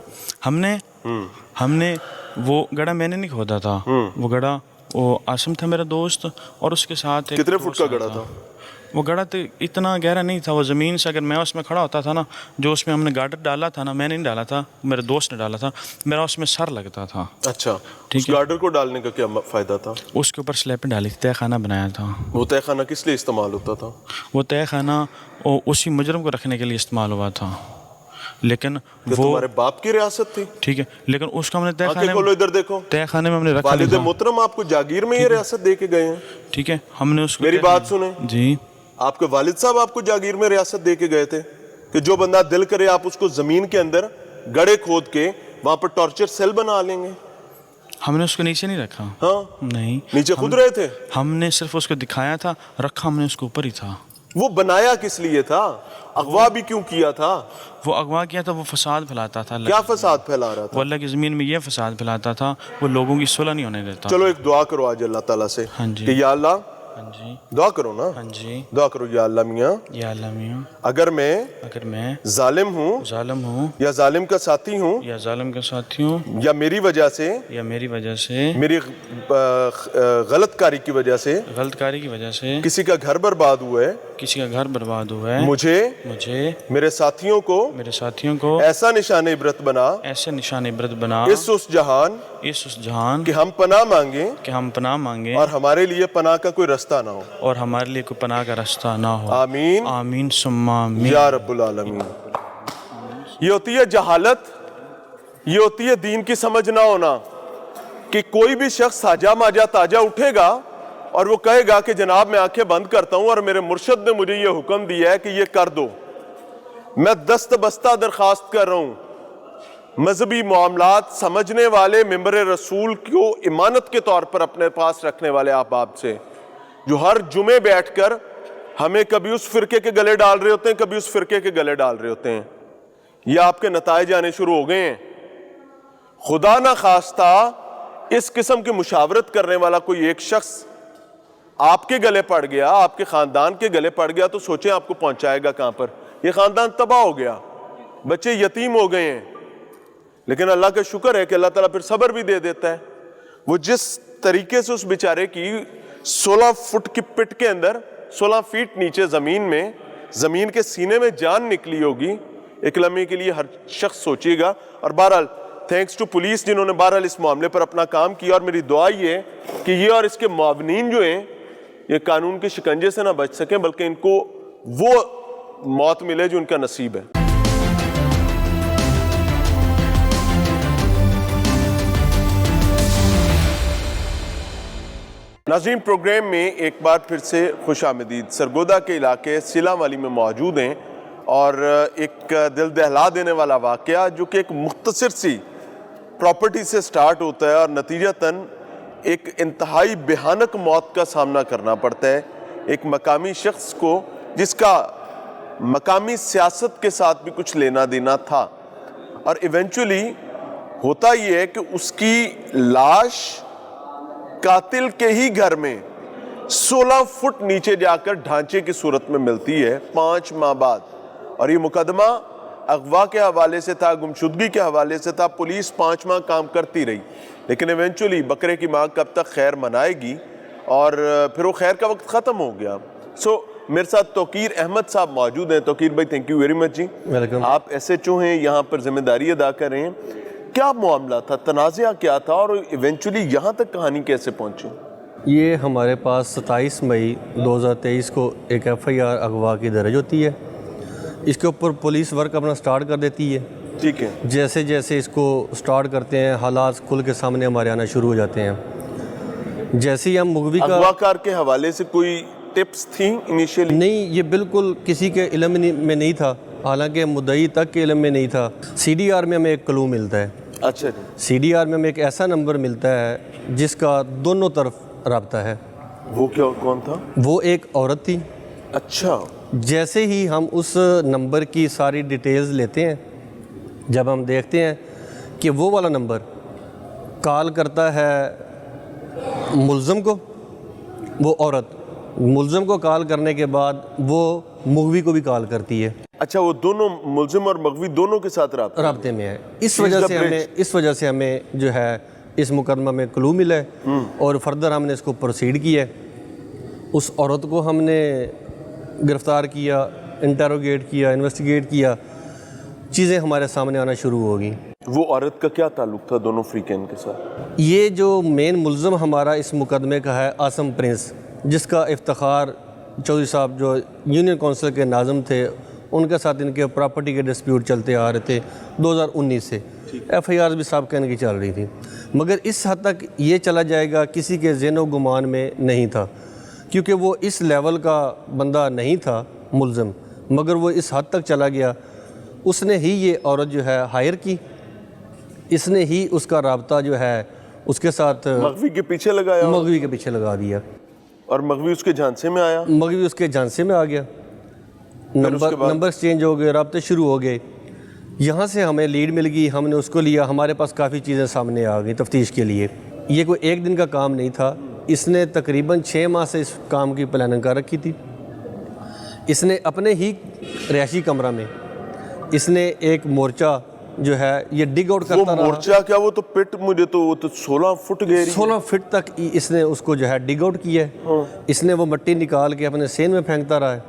[SPEAKER 3] ہم نے وہ گڑھا میں نے نہیں کھودا تھا، وہ گڑھا وہ عاصم تھا میرا دوست، اور اس کے ساتھ
[SPEAKER 1] کتنے فٹ کا گڑھا تھا؟
[SPEAKER 3] وہ گڑھا تو اتنا گہرا نہیں تھا، وہ زمین سے اگر میں اس میں کھڑا ہوتا تھا نا، جو اس میں ہم نے گارڈر ڈالا تھا نا، میں نے نہیں ڈالا تھا، میرے دوست نے ڈالا تھا، میرا اس میں سر لگتا تھا۔
[SPEAKER 1] اچھا، اس گارڈر کو ڈالنے کا کیا فائدہ تھا؟
[SPEAKER 3] اس کے اوپر سلیپیں ڈالی تھی، تہہ خانہ بنایا تھا۔
[SPEAKER 1] وہ تہہ خانہ کس لیے استعمال ہوتا تھا؟
[SPEAKER 3] وہ تہہ خانہ اسی مجرم کو رکھنے کے لیے استعمال ہوا تھا، لیکن وہ
[SPEAKER 1] تمہارے باپ کی ریاست تھی؟
[SPEAKER 3] ٹھیک ہے، لیکن اس کو ہم نے
[SPEAKER 1] آنکھیں کھولو ادھر دیکھو،
[SPEAKER 3] تہہ خانے میں ہم نے رکھا
[SPEAKER 1] والد محترم آپ کو جاگیر میں یہ ریاست دے کے گئے ہیں؟
[SPEAKER 3] ٹھیک ہے، ہم نے اس کو
[SPEAKER 1] میری بات سنیں
[SPEAKER 3] جی،
[SPEAKER 1] آپ کے والد صاحب آپ کو جاگیر میں ریاست دے کے گئے تھے کہ جو بندہ دل کرے آپ اس کو زمین کے اندر گڑھے کھود کے وہاں پر ٹارچر سیل بنا لیں گے۔
[SPEAKER 3] ہم نے اس کو نیچے نہیں رکھا،
[SPEAKER 1] ہاں،
[SPEAKER 3] نہیں،
[SPEAKER 1] نیچے خود رہے تھے؟
[SPEAKER 3] ہم نے صرف اس کو دکھایا تھا، رکھا ہم نے اس کو اوپر ہی تھا۔
[SPEAKER 1] وہ بنایا کس لیے تھا؟ اغوا بھی کیوں کیا تھا؟
[SPEAKER 3] وہ اغوا کیا تھا، وہ فساد پھیلاتا تھا،
[SPEAKER 1] کیا فساد پھیلا رہا تھا؟
[SPEAKER 3] وہ اللہ کی زمین میں یہ فساد پھیلاتا تھا، وہ لوگوں کی صلح نہیں ہونے دیتا۔
[SPEAKER 1] چلو ایک دعا کرو آج اللہ تعالیٰ سے
[SPEAKER 3] ہاں جی،
[SPEAKER 1] کہ یا اللہ
[SPEAKER 3] ہاں جی
[SPEAKER 1] دعا کرو نا,
[SPEAKER 3] ہاں جی
[SPEAKER 1] دعا کرو. یا اللہ میاں
[SPEAKER 3] یا اللہ میاں
[SPEAKER 1] اگر میں ظالم ہوں
[SPEAKER 3] ظالم ہوں
[SPEAKER 1] یا ظالم کا ساتھی ہوں
[SPEAKER 3] یا ظالم کا ساتھی ہوں
[SPEAKER 1] یا میری وجہ سے
[SPEAKER 3] یا میری وجہ سے
[SPEAKER 1] میری غلط کاری کی وجہ سے
[SPEAKER 3] غلط کاری کی وجہ سے
[SPEAKER 1] کسی کا گھر برباد ہوا ہے,
[SPEAKER 3] کسی کا گھر برباد ہوا ہے,
[SPEAKER 1] مجھے میرے ساتھیوں کو ایسا نشان عبرت بنا,
[SPEAKER 3] ایسے نشان عبرت بنا
[SPEAKER 1] اس جہان
[SPEAKER 3] کہ
[SPEAKER 1] ہم پناہ مانگیں اور ہمارے لیے پناہ کا کوئی رستہ نہ ہو,
[SPEAKER 3] اور ہمارے لیے کوئی پناہ کا رستہ نہ ہو.
[SPEAKER 1] آمین
[SPEAKER 3] آمین ثم آمین
[SPEAKER 1] یا رب العالمین. یہ ہوتی ہے جہالت, یہ ہوتی ہے دین کی سمجھ نہ ہونا, کہ کوئی بھی شخص ساجا ماجا تاجا اٹھے گا اور وہ کہے گا کہ جناب میں آنکھیں بند کرتا ہوں اور میرے مرشد نے مجھے یہ حکم دیا ہے کہ یہ کر دو. میں دست بستہ درخواست کر رہا ہوں, مذہبی معاملات سمجھنے والے ممبر رسول کو امانت کے طور پر اپنے پاس رکھنے والے احباب سے, جو ہر جمعے بیٹھ کر ہمیں کبھی اس فرقے کے گلے ڈال رہے ہوتے ہیں, کبھی اس فرقے کے گلے ڈال رہے ہوتے ہیں. یہ آپ کے نتائج آنے شروع ہو گئے ہیں. خدا نہ خواستہ اس قسم کی مشاورت کرنے والا کوئی ایک شخص آپ کے گلے پڑ گیا, آپ کے خاندان کے گلے پڑ گیا, تو سوچیں آپ کو پہنچائے گا کہاں پر. یہ خاندان تباہ ہو گیا, بچے یتیم ہو گئے ہیں. لیکن اللہ کا شکر ہے کہ اللہ تعالیٰ پھر صبر بھی دے دیتا ہے. وہ جس طریقے سے اس بیچارے کی 16 فٹ کی پٹ کے اندر 16 فیٹ نیچے زمین میں, زمین کے سینے میں جان نکلی ہوگی, ایک لمحے کے لیے ہر شخص سوچے گا. اور بہرحال تھینکس ٹو پولیس جنہوں نے بہرحال اس معاملے پر اپنا کام کیا, اور میری دعا یہ ہے کہ یہ اور اس کے معاونین جو ہیں یہ قانون کے شکنجے سے نہ بچ سکیں, بلکہ ان کو وہ موت ملے جو ان کا نصیب ہے. ناظرین, پروگرام میں ایک بار پھر سے خوش آمدید. سرگودا کے علاقے سیلا والی میں موجود ہیں اور ایک دل دہلا دینے والا واقعہ جو کہ ایک مختصر سی پراپرٹی سے سٹارٹ ہوتا ہے اور نتیجتاً ایک انتہائی بھیانک موت کا سامنا کرنا پڑتا ہے ایک مقامی شخص کو, جس کا مقامی سیاست کے ساتھ بھی کچھ لینا دینا تھا. اور ایونچولی ہوتا یہ ہے کہ اس کی لاش قاتل کے ہی گھر میں 16 فٹ نیچے جا کر ڈھانچے کی صورت میں ملتی ہے 5 ماہ بعد. اور یہ مقدمہ اغوا کے حوالے سے تھا, گمشدگی کے حوالے سے تھا. پولیس 5 ماہ کام کرتی رہی, لیکن ایونچولی بکرے کی ماں کب تک خیر منائے گی, اور پھر وہ خیر کا وقت ختم ہو گیا. میرے ساتھ توقیر احمد صاحب موجود ہیں. توقیر بھائی تھینک یو ویری مچ جی. آپ ایس ایچ او ہیں, یہاں پر ذمہ داری ادا کر رہے ہیں. کیا معاملہ تھا, تنازعہ کیا تھا, اور ایونچولی یہاں تک کہانی کیسے پہنچی؟
[SPEAKER 4] یہ ہمارے پاس 27 مئی 2023 کو ایک FIR اغوا کی درج ہوتی ہے. اس کے اوپر پولیس ورک اپنا سٹارٹ کر دیتی ہے.
[SPEAKER 1] ٹھیک ہے.
[SPEAKER 4] جیسے جیسے اس کو سٹارٹ کرتے ہیں حالات کھل کے سامنے ہمارے آنا شروع ہو جاتے ہیں. جیسے ہی ہم مغوی کا
[SPEAKER 1] اغوا کار کے حوالے سے کوئی ٹپس تھیں انیشیلی؟
[SPEAKER 4] نہیں, یہ بالکل کسی کے علم میں نہیں تھا, حالانکہ مدعی تک کے علم میں نہیں تھا. CDR میں ہمیں ایک کلو ملتا ہے.
[SPEAKER 1] اچھا جی.
[SPEAKER 4] CDR میں ہمیں ایک ایسا نمبر ملتا ہے جس کا دونوں طرف رابطہ ہے.
[SPEAKER 1] وہ کون تھا؟
[SPEAKER 4] وہ ایک عورت تھی.
[SPEAKER 1] اچھا.
[SPEAKER 4] جیسے ہی ہم اس نمبر کی ساری ڈیٹیلز لیتے ہیں, جب ہم دیکھتے ہیں کہ وہ والا نمبر کال کرتا ہے ملزم کو, وہ عورت ملزم کو کال کرنے کے بعد وہ مغوی کو بھی کال کرتی ہے.
[SPEAKER 1] اچھا, وہ دونوں ملزم اور مغوی دونوں کے ساتھ
[SPEAKER 4] رابطے میں ہے. اس وجہ سے ہمیں جو ہے اس مقدمہ میں کلو ملا ہے, اور فردر ہم نے اس کو پروسیڈ کیا ہے. اس عورت کو ہم نے گرفتار کیا, انٹروگیٹ کیا, انویسٹیگیٹ کیا, چیزیں ہمارے سامنے آنا شروع ہو گئیں.
[SPEAKER 1] وہ عورت کا کیا تعلق تھا دونوں فریقین کے ساتھ؟
[SPEAKER 4] یہ جو مین ملزم ہمارا اس مقدمے کا ہے عاصم پرنس, جس کا افتخار چودھری صاحب جو یونین کونسل کے ناظم تھے, ان کے ساتھ ان کے پراپرٹی کے ڈسپیوٹ چلتے آ رہے تھے 2019 سے. FIR بھی صاحب کہنے کی چل رہی تھی, مگر اس حد تک یہ چلا جائے گا کسی کے ذہن و گمان میں نہیں تھا, کیونکہ وہ اس لیول کا بندہ نہیں تھا ملزم, مگر وہ اس حد تک چلا گیا. اس نے ہی یہ عورت جو ہے ہائر کی, اس نے ہی اس کا رابطہ جو ہے اس کے ساتھ
[SPEAKER 1] مغوی کے پیچھے
[SPEAKER 4] لگا دیا,
[SPEAKER 1] اور مغوی اس کے جھانسے میں آیا.
[SPEAKER 4] مغوی اس کے جھانسے میں آ گیا, نمبر چینج ہو گئے, رابطے شروع ہو گئے. یہاں سے ہمیں لیڈ مل گئی, ہم نے اس کو لیا. ہمارے پاس کافی چیزیں سامنے آ گئی تفتیش کے لیے. یہ کوئی ایک دن کا کام نہیں تھا, اس نے تقریباً 6 ماہ سے اس کام کی پلاننگ کر رکھی تھی. اس نے اپنے ہی رہائشی کمرہ میں اس نے ایک مورچہ جو ہے یہ ڈگ آؤٹ
[SPEAKER 1] وہ
[SPEAKER 4] کرتا رہا.
[SPEAKER 1] مورچہ کیا، وہ تو پٹ مجھے تو وہ تو 16 فٹ گہری
[SPEAKER 4] 16 فٹ تک اس نے اس کو جو ہے ڈگ آؤٹ کیا ہے. اس نے وہ مٹی نکال کے اپنے سین میں پھینکتا رہا ہے.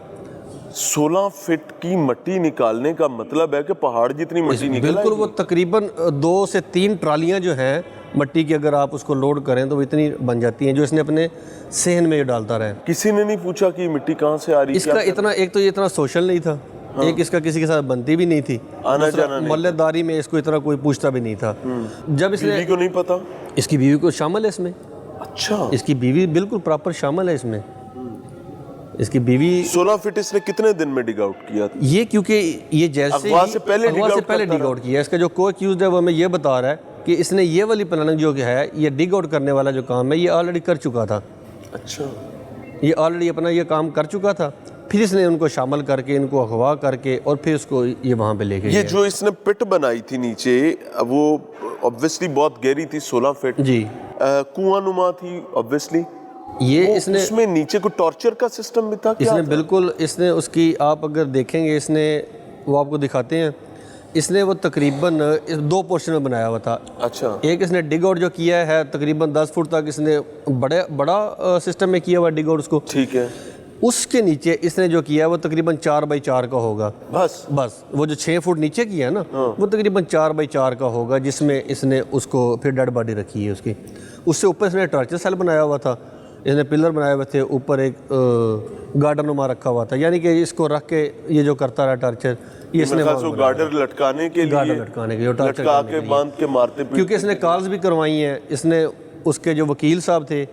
[SPEAKER 1] 16 فٹ کی مٹی نکالنے کا مطلب ہے کہ پہاڑ جتنی مٹی نکل آئے
[SPEAKER 4] بالکل وہ تقریباً 2 سے 3 ٹرالیاں جو ہیں مٹی کی، اگر آپ اس کو لوڈ کریں تو وہ اتنی بن جاتی ہیں جو اس نے اپنے صحن میں ڈالتا رہا ہے.
[SPEAKER 1] کسی نے نہیں پوچھا کہ یہ مٹی کہاں سے آ رہی
[SPEAKER 4] اس کا اتنا، ایک تو یہ اتنا سوشل نہیں تھا، ایک اس کا کسی کے ساتھ بنتی بھی نہیں تھی،
[SPEAKER 1] آنا جانا نہیں،
[SPEAKER 4] محلے داری میں اس کو اتنا کوئی پوچھتا بھی نہیں تھا. جب اس نے،
[SPEAKER 1] بیوی کو نہیں پتا.
[SPEAKER 4] اس کی بیوی کو شامل ہے اس میں،
[SPEAKER 1] اچھا
[SPEAKER 4] اس کی بیوی بالکل پراپر شامل ہے اس میں. اس کی بیوی
[SPEAKER 1] 16 فٹ اس نے کتنے دن میں ڈگ آؤٹ کیا تھا؟
[SPEAKER 4] یہ کیونکہ یہ جیسے
[SPEAKER 1] اغوا سے پہلے
[SPEAKER 4] ڈگ آؤٹ کیا ہے. اس کا جو کو ایکیوزڈ ہے وہ ہمیں یہ بتا رہا ہے کہ اس نے یہ والی پلاننگ جو ہے یہ ڈگ آؤٹ کرنے والا جو کام ہے یہ آلریڈی کر چکا تھا.
[SPEAKER 1] اچھا،
[SPEAKER 4] یہ آلریڈی اپنا یہ کام کر چکا تھا. پھر اس نے ان کو شامل کر کے، ان کو اغوا کر کے، اور پھر اس کو یہ وہاں پہ لے کے
[SPEAKER 1] یہ جو اس نے پٹ بنائی تھی نیچے، وہ obviously بہت گہری تھی، 16 فٹ
[SPEAKER 4] جی
[SPEAKER 1] کنواں نما تھی obviously.
[SPEAKER 4] یہ اس نے،
[SPEAKER 1] اس میں نیچے کو ٹارچر کا سسٹم بھی تھا
[SPEAKER 4] اس
[SPEAKER 1] کیا؟
[SPEAKER 4] نے بالکل، اس نے اس کی، آپ اگر دیکھیں گے اس نے، وہ آپ کو دکھاتے ہیں، اس نے وہ تقریباً 2 پورشن میں بنایا ہوا تھا.
[SPEAKER 1] اچھا،
[SPEAKER 4] ایک اس نے ڈگ آؤٹ جو کیا ہے تقریباً 10 فٹ تک اس نے بڑا سسٹم میں کیا ہوا ڈگ آؤٹ اس کو.
[SPEAKER 1] ٹھیک ہے.
[SPEAKER 4] اس کے نیچے اس نے جو کیا ہے وہ تقریباً 4x4 کا ہوگا. بس وہ جو 6 فٹ نیچے کیا ہے نا وہ تقریباً 4x4 کا ہوگا، جس میں اس نے اس کو پھر ڈیڈ باڈی رکھی ہے اس کی. اس سے اوپر اس نے ٹارچر سیل بنایا ہوا تھا، اس نے پلر بنائے ہوئے تھے، اوپر ایک گارڈر نما رکھا ہوا تھا، یعنی کہ اس کو رکھ کے یہ جو کرتا رہا ٹارچر، یہ اس نے
[SPEAKER 1] گارڈر لٹکانے کے لیے،
[SPEAKER 4] گارڈر لٹکانے کے،
[SPEAKER 1] لٹکا کے باندھ کے مارتے پہ.
[SPEAKER 4] کیونکہ اس نے کالز بھی کروائی ہیں. اس نے اس کے جو وکیل صاحب تھے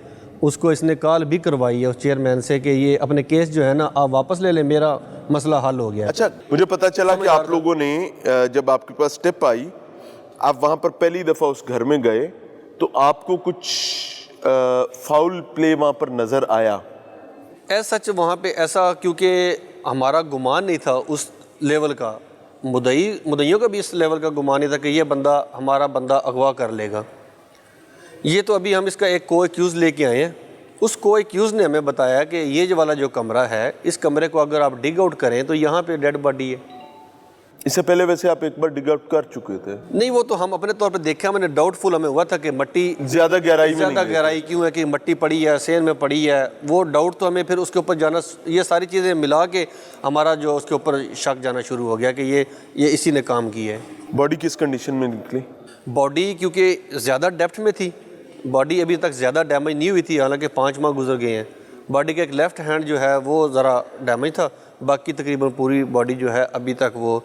[SPEAKER 4] اس کو اس نے کال بھی کروائی ہے اس چیئرمین سے کہ یہ اپنے کیس جو ہے نا آپ واپس لے لیں، میرا مسئلہ حل ہو گیا.
[SPEAKER 1] اچھا، مجھے پتا چلا کہ آپ لوگوں نے جب آپ کے پاس ٹپ آئی، آپ وہاں پر پہلی دفعہ اس گھر میں گئے تو آپ کو کچھ فاؤل پلے وہاں پر نظر آیا؟
[SPEAKER 4] سچ وہاں پہ ایسا، کیونکہ ہمارا گمان نہیں تھا اس لیول کا، مدعیوں کا بھی اس لیول کا گمان نہیں تھا کہ یہ بندہ ہمارا بندہ اغوا کر لے گا. یہ تو ابھی ہم اس کا ایک کو ایکیوز لے کے آئے ہیں. اس کو ایکیوز نے ہمیں بتایا کہ یہ والا جو کمرہ ہے، اس کمرے کو اگر آپ ڈگ آؤٹ کریں تو یہاں پہ ڈیڈ باڈی ہے.
[SPEAKER 1] اس سے پہلے ویسے آپ ایک بار ڈگ آؤٹ کر چکے تھے؟
[SPEAKER 4] نہیں، وہ تو ہم اپنے طور پہ دیکھا، میں نے ڈاؤٹ فل ہمیں ہوا تھا کہ مٹی
[SPEAKER 1] زیادہ گہرائی میں
[SPEAKER 4] زیادہ گہرائی کیوں ہے، کہ مٹی پڑی ہے، سین میں پڑی ہے، وہ ڈاؤٹ تو ہمیں پھر اس کے اوپر جانا، یہ ساری چیزیں ملا کے ہمارا جو اس کے اوپر شک جانا شروع ہو گیا کہ یہ اسی نے کام کیا ہے.
[SPEAKER 1] باڈی کس کنڈیشن میں نکلی؟
[SPEAKER 4] باڈی کیونکہ زیادہ ڈیپتھ میں تھی، باڈی ابھی تک زیادہ ڈیمیج نہیں ہوئی تھی، حالانکہ 5 ماہ گزر گئے ہیں. باڈی کا ایک لیفٹ ہینڈ جو ہے وہ ذرا ڈیمیج تھا، باقی تقریباً پوری باڈی جو ہے ابھی تک وہ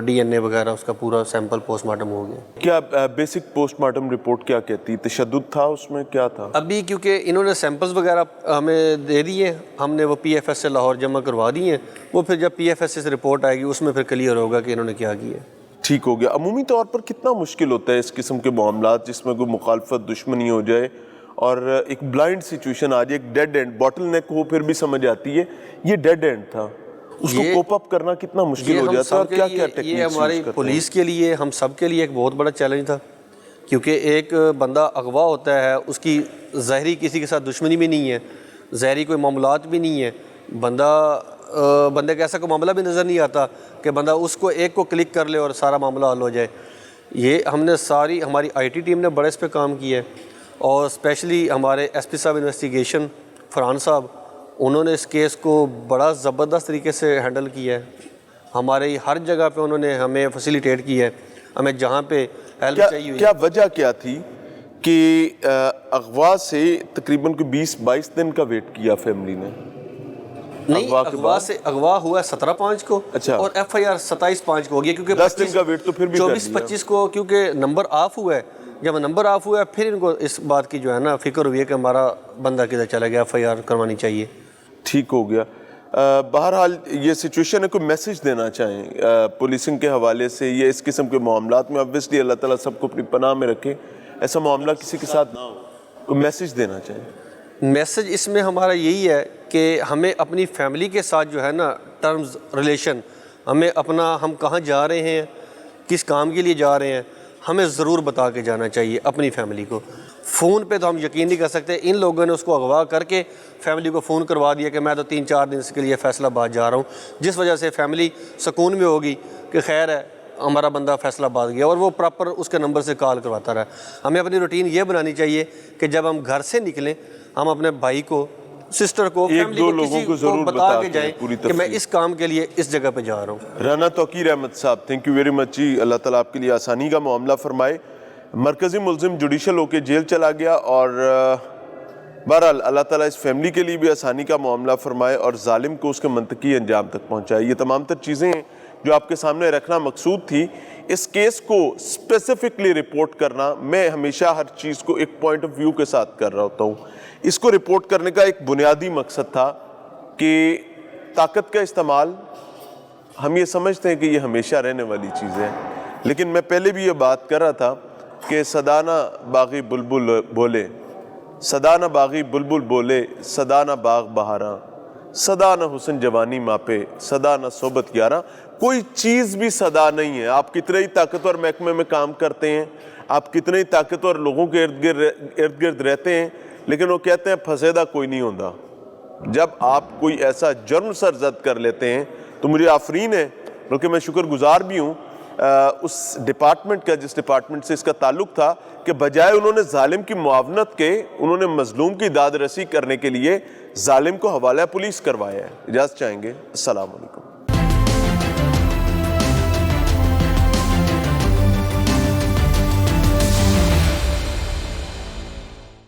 [SPEAKER 4] ڈی این اے وغیرہ اس کا پورا سیمپل پوسٹ مارٹم ہو گیا.
[SPEAKER 1] کیا بیسک پوسٹ مارٹم رپورٹ کیا کہتی؟ تشدد تھا اس میں، کیا تھا؟
[SPEAKER 4] ابھی کیونکہ انہوں نے سیمپلز وغیرہ ہمیں دے دیے، ہم نے وہ پی ایف ایس سے لاہور جمع کروا دی ہیں. وہ پھر جب پی ایف ایس سے رپورٹ آئے گی اس میں پھر کلیئر ہوگا کہ انہوں نے کیا کیا.
[SPEAKER 1] ٹھیک ہو گیا. عمومی طور پر کتنا مشکل ہوتا ہے اس قسم کے معاملات جس میں کوئی مخالفت، دشمنی ہو جائے اور ایک بلائنڈ سچویشن آ جائے، ایک ڈیڈ اینڈ، باٹل نیک ہو پھر بھی سمجھ آتی ہے، یہ ڈیڈ اینڈ تھا، اس کو کوپ اپ کرنا کتنا مشکل ہو جاتا ہے اور کیا کیا ٹیکنیکس
[SPEAKER 4] یہ ہماری پولیس کے لیے، ہم سب کے لیے ایک بہت بڑا چیلنج تھا. کیونکہ ایک بندہ اغوا ہوتا ہے، اس کی ظاہری کسی کے ساتھ دشمنی بھی نہیں ہے، ظاہری کوئی معاملات بھی نہیں ہے، بندے کا ایسا کوئی معاملہ بھی نظر نہیں آتا کہ بندہ اس کو ایک کو کلک کر لے اور سارا معاملہ حل ہو جائے. یہ ہم نے ساری، ہماری آئی ٹی ٹیم نے بڑے اس پہ کام کیا ہے، اور اسپیشلی ہمارے ایس پی صاحب انویسٹیگیشن فرحان صاحب، انہوں نے اس کیس کو بڑا زبردست طریقے سے ہینڈل کیا ہے. ہمارے ہر جگہ پہ انہوں نے ہمیں فیسیلیٹیٹ کیا ہے، ہمیں جہاں پہ ہیلپ چاہیے.
[SPEAKER 1] کیا وجہ کیا تھی کہ اغوا سے تقریباً 20-22 دن کا ویٹ کیا فیملی نے؟
[SPEAKER 4] نہیں، اغوا ہوا 17/5 کو، اور ایف آئی آر 27/5 کو ہو گیا، کیونکہ
[SPEAKER 1] 10 دن کا ویٹ تو پھر بھی
[SPEAKER 4] 24-25 کو کیونکہ نمبر آف ہوا ہے. جب نمبر آف ہوا ہے پھر ان کو اس بات کی جو ہے نا فکر ہوئی ہے کہ ہمارا بندہ کدھر چلا گیا، ایف آئی آر کروانی چاہیے.
[SPEAKER 1] ٹھیک ہو گیا. بہرحال یہ سچویشن ہے، کوئی میسیج دینا چاہیں پولیسنگ کے حوالے سے، یہ اس قسم کے معاملات میں obviously اللہ تعالیٰ سب کو اپنی پناہ میں رکھے، ایسا معاملہ کسی کے ساتھ نہ ہو، کوئی میسیج دینا چاہیں؟
[SPEAKER 4] میسیج اس میں ہمارا یہی ہے کہ ہمیں اپنی فیملی کے ساتھ جو ہے نا ٹرمز ریلیشن، ہمیں اپنا، ہم کہاں جا رہے ہیں، کس کام کے لیے جا رہے ہیں، ہمیں ضرور بتا کے جانا چاہیے اپنی فیملی کو. فون پہ تو ہم یقین نہیں کر سکتے. ان لوگوں نے اس کو اغوا کر کے فیملی کو فون کروا دیا کہ میں تو 3-4 دن کے لیے فیصل آباد جا رہا ہوں, جس وجہ سے فیملی سکون میں ہوگی کہ خیر ہے ہمارا بندہ فیصل آباد گیا, اور وہ پراپر اس کے نمبر سے کال کرواتا رہا. ہمیں اپنی روٹین یہ بنانی چاہیے کہ جب ہم گھر سے نکلیں ہم اپنے بھائی کو, سسٹر کو, فیملی کو, کسی کو بتا کے جائیں کہ میں اس کام کے لیے اس جگہ پہ جا رہا ہوں.
[SPEAKER 1] رانا توقیر احمد صاحب, تھینک یو ویری مچ جی. اللہ تعالیٰ آپ کے لیے آسانی کا معاملہ فرمائے. مرکزی ملزم جوڈیشل ہو کے جیل چلا گیا, اور بہرحال اللہ تعالیٰ اس فیملی کے لیے بھی آسانی کا معاملہ فرمائے اور ظالم کو اس کے منطقی انجام تک پہنچائے. یہ تمام تر چیزیں ہیں جو آپ کے سامنے رکھنا مقصود تھی. اس کیس کو اسپیسیفکلی رپورٹ کرنا, میں ہمیشہ ہر چیز کو ایک پوائنٹ آف ویو کے ساتھ کر رہا ہوتا ہوں. اس کو رپورٹ کرنے کا ایک بنیادی مقصد تھا کہ طاقت کا استعمال, ہم یہ سمجھتے ہیں کہ یہ ہمیشہ رہنے والی چیز ہے, لیکن میں پہلے بھی یہ بات کر رہا تھا کہ صدانہ باغی بلبل بولے, صدانہ باغی بلبل بولے, صدانہ باغ بہاراں, صدانہ حسن جوانی ماپے, صدانہ صحبت یاراں. کوئی چیز بھی صدا نہیں ہے. آپ کتنے ہی طاقتور محکمے میں کام کرتے ہیں, آپ کتنے ہی طاقتور لوگوں کے ارد گرد رہتے ہیں, لیکن وہ کہتے ہیں پھسیدہ کوئی نہیں ہوتا. جب آپ کوئی ایسا جرم سرزد کر لیتے ہیں تو مجھے آفرین ہے, بلکہ میں شکر گزار بھی ہوں اس ڈپارٹمنٹ کا جس ڈپارٹمنٹ سے اس کا تعلق تھا, کہ بجائے انہوں نے ظالم کی معاونت کے انہوں نے مظلوم کی داد رسی کرنے کے لیے ظالم کو حوالہ پولیس کروایا ہے. اجازت چاہیں گے. السلام علیکم.